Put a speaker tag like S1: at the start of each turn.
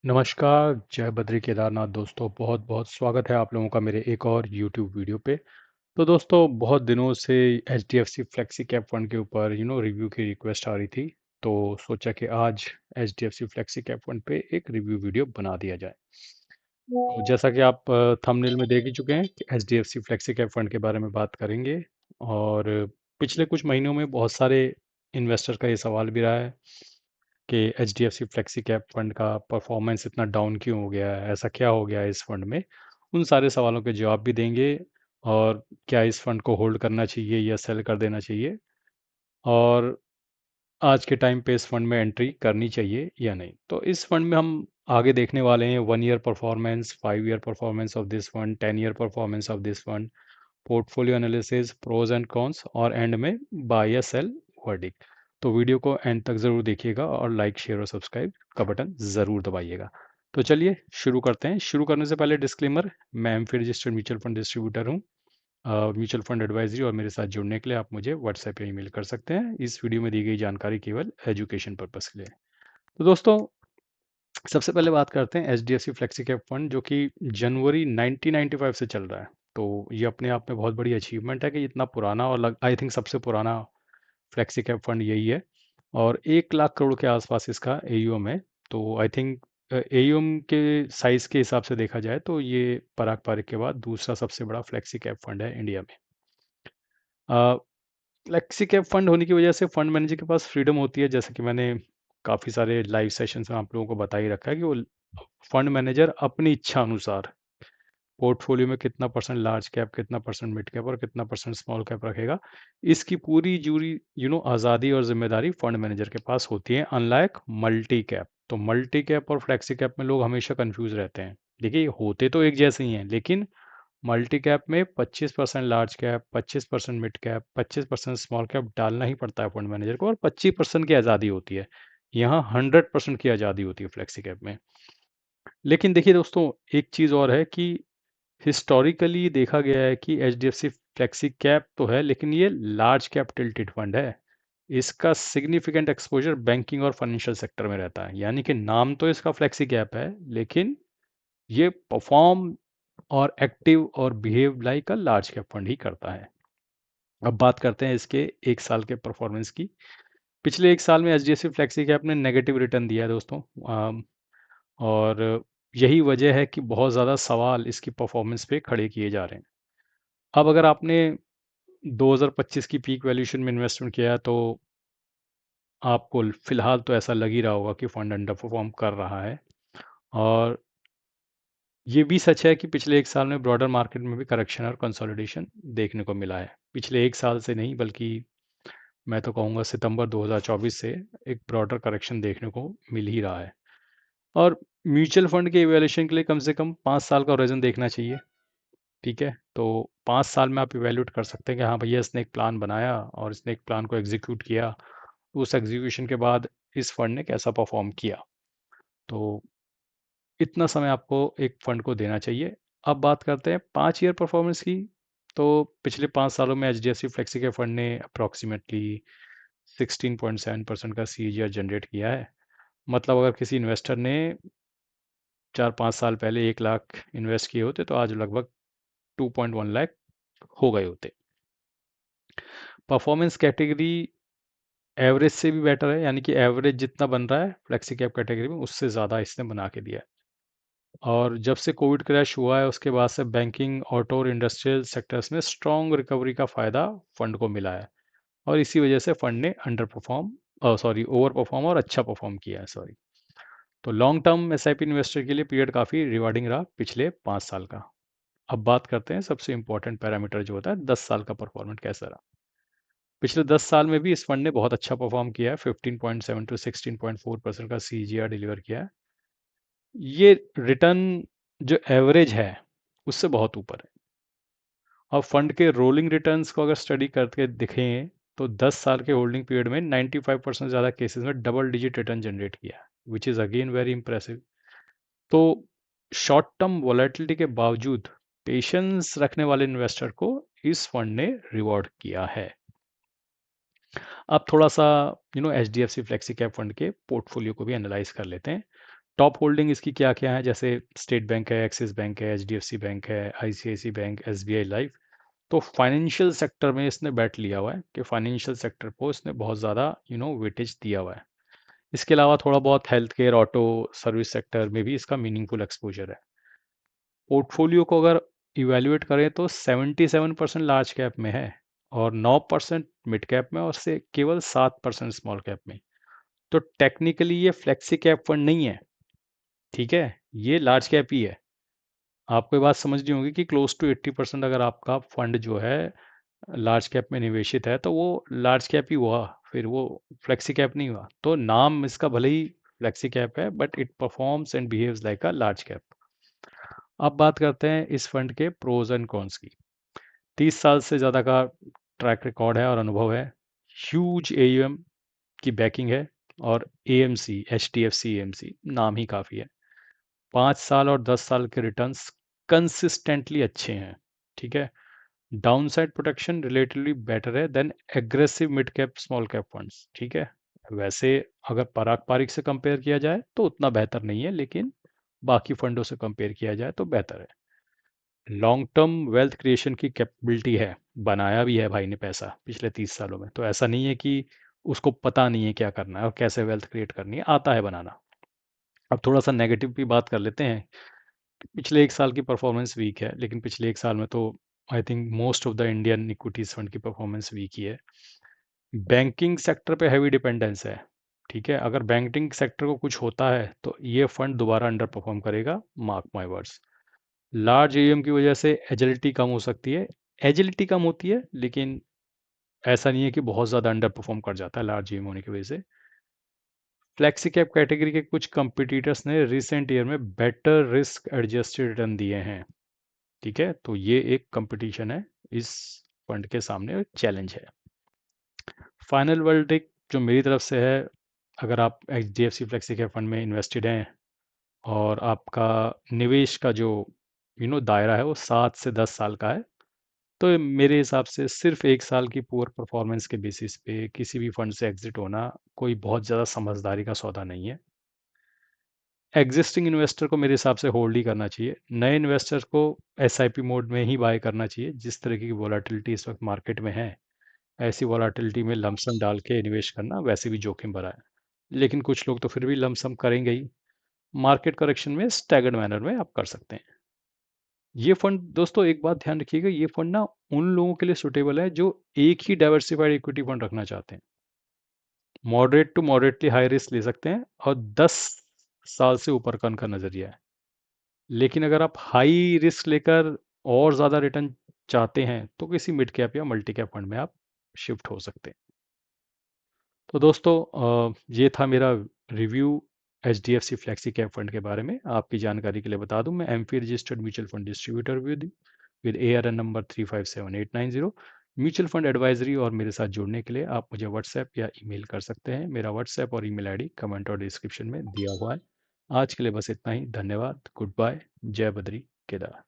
S1: नमस्कार, जय बद्री केदारनाथ दोस्तों, बहुत-बहुत स्वागत है आप लोगों का मेरे एक और यूट्यूब वीडियो पे। तो दोस्तों बहुत दिनों से एचडीएफसी फ्लेक्सी कैप फंड के ऊपर रिव्यू की रिक्वेस्ट आ रही थी। तो सोचा कि आज एचडीएफसी फ्लेक्सी कैप फंड पे एक रिव्यू वीडियो बना दिया जाए। तो जैसा कि आप थंबनेल में देख ही चुके हैं कि एचडीएफसी फ्लेक्सी कैप फंड के बारे में बात करेंगे। और पिछले कुछ महीनों में बहुत सारे इन्वेस्टर का ये सवाल भी रहा है कि एचडीएफसी फ्लेक्सी कैप फंड का परफॉर्मेंस इतना डाउन क्यों हो गया है, ऐसा क्या हो गया है इस फंड में। उन सारे सवालों के जवाब भी देंगे। और क्या इस फंड को होल्ड करना चाहिए या सेल कर देना चाहिए, और आज के टाइम पे इस फंड में एंट्री करनी चाहिए या नहीं। तो इस फंड में हम आगे देखने वाले हैं 1 year performance, 5 year performance of this fund, 10 year performance of this fund, portfolio analysis, pros and cons, और एंड में बाय या सेल वर्डिक्ट। तो वीडियो को एंड तक ज़रूर देखिएगा और लाइक शेयर और सब्सक्राइब का बटन ज़रूर दबाइएगा। तो चलिए शुरू करते हैं। शुरू करने से पहले डिस्क्लेमर, मैं AMFI registered mutual fund distributor हूँ। म्यूचुअल फंड एडवाइजरी और मेरे साथ जुड़ने के लिए आप मुझे व्हाट्सएप या ईमेल कर सकते हैं। इस वीडियो में दी गई जानकारी केवल एजुकेशन पर्पस के लिए है। तो दोस्तों सबसे पहले बात करते हैं H D F C flexi cap fund, जो कि जनवरी 1995 से चल रहा है। तो ये अपने आप में बहुत बड़ी अचीवमेंट है कि इतना पुराना, और आई थिंक सबसे पुराना फ्लेक्सी कैप फंड यही है। और 1 लाख करोड़ के आसपास इसका एयूएम है। तो आई थिंक एयूएम के साइज के हिसाब से देखा जाए तो ये पराग पारिक के बाद दूसरा सबसे बड़ा फ्लेक्सी कैप फंड है इंडिया में। फ्लेक्सी कैप फंड होने की वजह से फंड मैनेजर के पास फ्रीडम होती है, जैसे कि मैंने काफ़ी सारे लाइव सेशंस में आप लोगों को बता ही रखा है कि वो फंड मैनेजर अपनी इच्छा अनुसार पोर्टफोलियो में कितना परसेंट लार्ज कैप, कितना परसेंट मिड कैप और कितना परसेंट स्मॉल कैप रखेगा, इसकी पूरी जूरी आज़ादी और जिम्मेदारी फंड मैनेजर के पास होती है, अनलाइक मल्टी कैप। तो मल्टी कैप और फ्लेक्सी कैप में लोग हमेशा कंफ्यूज रहते हैं। देखिए होते तो एक जैसे ही हैं, लेकिन मल्टी कैप में 25% large cap, 25% mid cap, 25% small cap डालना ही पड़ता है फंड मैनेजर को, और 25% की आज़ादी होती है। यहाँ 100% की आज़ादी होती है फ्लेक्सी कैप में। लेकिन देखिए दोस्तों, एक चीज़ और है कि हिस्टोरिकली देखा गया है कि H D F C flexi cap तो है, लेकिन ये लार्ज कैप टिल्टेड फंड है। इसका सिग्निफिकेंट एक्सपोजर बैंकिंग और फाइनेंशियल सेक्टर में रहता है। यानी कि नाम तो इसका फ्लेक्सी कैप है, लेकिन ये परफॉर्म और एक्टिव और behave like a large cap fund ही करता है। अब बात करते हैं इसके 1 साल के परफॉर्मेंस की। पिछले 1 साल में H D F C flexi cap ने नेगेटिव रिटर्न दिया है दोस्तों। और यही वजह है कि बहुत ज़्यादा सवाल इसकी परफॉर्मेंस पे खड़े किए जा रहे हैं। अब अगर आपने 2025 की पीक वैल्यूएशन में इन्वेस्टमेंट किया है, तो आपको फिलहाल तो ऐसा लग ही रहा होगा कि फंड अंडर परफॉर्म कर रहा है। और ये भी सच है कि पिछले 1 साल में ब्रॉडर मार्केट में भी करेक्शन और कंसोलिडेशन देखने को मिला है। पिछले 1 साल से नहीं, बल्कि मैं तो कहूँगा सितंबर 2024 से एक ब्रॉडर करेक्शन देखने को मिल ही रहा है। और म्यूचुअल फंड के इवैल्यूएशन के लिए कम से कम 5 साल का होराइजन देखना चाहिए। ठीक है, तो 5 साल में आप इवेल्यूट कर सकते हैं कि हाँ भैया इसने एक प्लान बनाया और इसने एक प्लान को एग्जीक्यूट किया, उस एग्जीक्यूशन के बाद इस फंड ने कैसा परफॉर्म किया। तो इतना समय आपको एक फंड को देना चाहिए। अब बात करते हैं 5 ईयर परफॉर्मेंस की। तो पिछले 5 सालों में H D F C flexi के फंड ने अप्रॉक्सीमेटली 16.7% का CAGR जनरेट किया है। मतलब अगर किसी इन्वेस्टर ने 4-5 साल पहले 1 लाख इन्वेस्ट किए होते, तो आज लगभग 2.1 लाख हो गए होते। परफॉर्मेंस कैटेगरी एवरेज से भी बेटर है, यानी कि एवरेज जितना बन रहा है फ्लेक्सी कैप कैटेगरी में, उससे ज़्यादा इसने बना के दिया है। और जब से कोविड क्रैश हुआ है, उसके बाद से बैंकिंग, ऑटो और इंडस्ट्रियल सेक्टर्स में स्ट्रॉन्ग रिकवरी का फ़ायदा फंड को मिला है। और इसी वजह से फंड ने under perform sorry over perform और अच्छा परफॉर्म किया है, सॉरी। तो लॉन्ग टर्म SIP इन्वेस्टर के लिए पीरियड काफ़ी रिवार्डिंग रहा पिछले 5 साल का। अब बात करते हैं सबसे इंपॉर्टेंट पैरामीटर जो होता है 10 साल का परफॉर्मेंस कैसा रहा। पिछले 10 साल में भी इस फंड ने बहुत अच्छा परफॉर्म किया है। 15.7 टू 16.4% का CAGR डिलीवर किया है। ये रिटर्न जो एवरेज है उससे बहुत ऊपर है। और फंड के रोलिंग रिटर्न्स को अगर स्टडी करके दिखें, तो 10 साल के होल्डिंग पीरियड में 95% ज़्यादा केसेस में डबल डिजिट रिटर्न जनरेट किया है, which is again very impressive. तो शॉर्ट टर्म वॉलेटिलिटी के बावजूद पेशेंस रखने वाले इन्वेस्टर को इस फंड ने रिवॉर्ड किया है। अब थोड़ा सा H D F C flexi cap fund के पोर्टफोलियो को भी एनालाइज कर लेते हैं। टॉप होल्डिंग इसकी क्या क्या है, जैसे स्टेट बैंक है, एक्सिस बैंक है, एचडीएफसी बैंक है, आईसीआईसी बैंक, एसबीआई लाइफ। तो फाइनेंशियल सेक्टर में इसने बैट लिया हुआ है कि फाइनेंशियल सेक्टर को इसने बहुत ज़्यादा वेटेज दिया हुआ है। इसके अलावा थोड़ा बहुत health care, auto, service sector में भी इसका मीनिंगफुल एक्सपोजर है। पोर्टफोलियो को अगर इवेल्युएट करें तो 77% लार्ज कैप में है और 9% मिड कैप में और से केवल 7% स्मॉल कैप में। तो टेक्निकली ये फ्लेक्सी कैप फंड नहीं है, ठीक है, ये लार्ज कैप ही है। आपको ये बात समझनी होगी कि क्लोज टू 80% अगर आपका फंड जो है लार्ज कैप में निवेशित है तो वो लार्ज कैप ही हुआ, फिर वो फ्लेक्सी कैप नहीं हुआ। तो नाम इसका भले ही फ्लेक्सी कैप है but it performs and behaves like a large cap. अब बात करते हैं इस फंड के प्रोज एंड कॉन्स की। 30 साल से ज़्यादा का ट्रैक रिकॉर्ड है और अनुभव है। ह्यूज एयूएम की बैकिंग है और एएमसी, एचडीएफसी एएमसी नाम ही काफ़ी है। 5 साल और 10 साल के रिटर्न्स कंसिस्टेंटली अच्छे हैं, ठीक है। डाउनसाइड प्रोटेक्शन रिलेटिवली बेटर है than aggressive mid cap small cap funds, ठीक है। वैसे अगर पारंपरिक से कंपेयर किया जाए तो उतना बेहतर नहीं है, लेकिन बाकी फंडों से कंपेयर किया जाए तो बेहतर है। लॉन्ग टर्म वेल्थ क्रिएशन की कैपेबिलिटी है, बनाया भी है भाई ने पैसा पिछले 30 सालों में, तो ऐसा नहीं है कि उसको पता नहीं है क्या करना है और कैसे वेल्थ क्रिएट करनी है, आता है बनाना। अब थोड़ा सा नेगेटिव की बात कर लेते हैं। पिछले 1 साल की परफॉर्मेंस वीक है, लेकिन पिछले 1 साल में तो I think most of the Indian equities fund की परफॉर्मेंस वीक ही है। बैंकिंग सेक्टर पे हैवी डिपेंडेंस है, ठीक है। अगर बैंकिंग सेक्टर को कुछ होता है तो ये फंड दोबारा अंडर परफॉर्म करेगा, mark my words. Large AUM की वजह से एजिलिटी कम हो सकती है, एजिलिटी कम होती है, लेकिन ऐसा नहीं है कि बहुत ज़्यादा अंडर परफॉर्म कर जाता है लार्ज एयूएम होने की वजह से। फ्लेक्सी कैप कैटेगरी के कुछ कंपिटिटर्स ने रिसेंट ईयर में बेटर रिस्क एडजस्टेड रिटर्न दिए हैं, ठीक है। तो ये एक कंपटीशन है इस फंड के सामने, एक चैलेंज है। फाइनल वर्डिक्ट जो मेरी तरफ से है, अगर आप H D F C flexi cap fund में इन्वेस्टेड हैं और आपका निवेश का जो दायरा है वो 7 से 10 साल का है, तो मेरे हिसाब से सिर्फ 1 साल की पुअर परफॉर्मेंस के बेसिस पे किसी भी फंड से एग्जिट होना कोई बहुत ज़्यादा समझदारी का सौदा नहीं है। एग्जिस्टिंग इन्वेस्टर को मेरे हिसाब से होल्ड ही करना चाहिए। नए इन्वेस्टर को एसआईपी मोड में ही बाय करना चाहिए। जिस तरीके की वॉलेटिलिटी इस वक्त मार्केट में है, ऐसी वॉलेटिलिटी में लमसम डाल के निवेश करना वैसे भी जोखिम भरा है, लेकिन कुछ लोग तो फिर भी लमसम करेंगे ही। मार्केट करेक्शन में स्टैगर्ड मैनर में आप कर सकते हैं। ये फंड दोस्तों, एक बात ध्यान रखिएगा, ये फंड ना उन लोगों के लिए सुटेबल है जो एक ही डाइवर्सिफाइड इक्विटी फंड रखना चाहते हैं। Moderate to moderately high risk ले सकते हैं और 10 साल से ऊपर का उनका नजरिया है। लेकिन अगर आप हाई रिस्क लेकर और ज़्यादा रिटर्न चाहते हैं तो किसी मिड कैप या मल्टी कैप फंड में आप शिफ्ट हो सकते हैं। तो दोस्तों, ये था मेरा review H D F C flexi cap fund के बारे में। आपकी जानकारी के लिए बता दूं, मैं am registered mutual fund distributor with ARN number 357890। Mutual fund advisory और मेरे साथ जुड़ने के लिए आप मुझे व्हाट्सएप या ईमेल कर सकते हैं। मेरा व्हाट्सएप और ईमेल आईडी कमेंट और डिस्क्रिप्शन में दिया हुआ है। आज के लिए बस इतना ही। धन्यवाद। Good bye. जय बद्री केदार।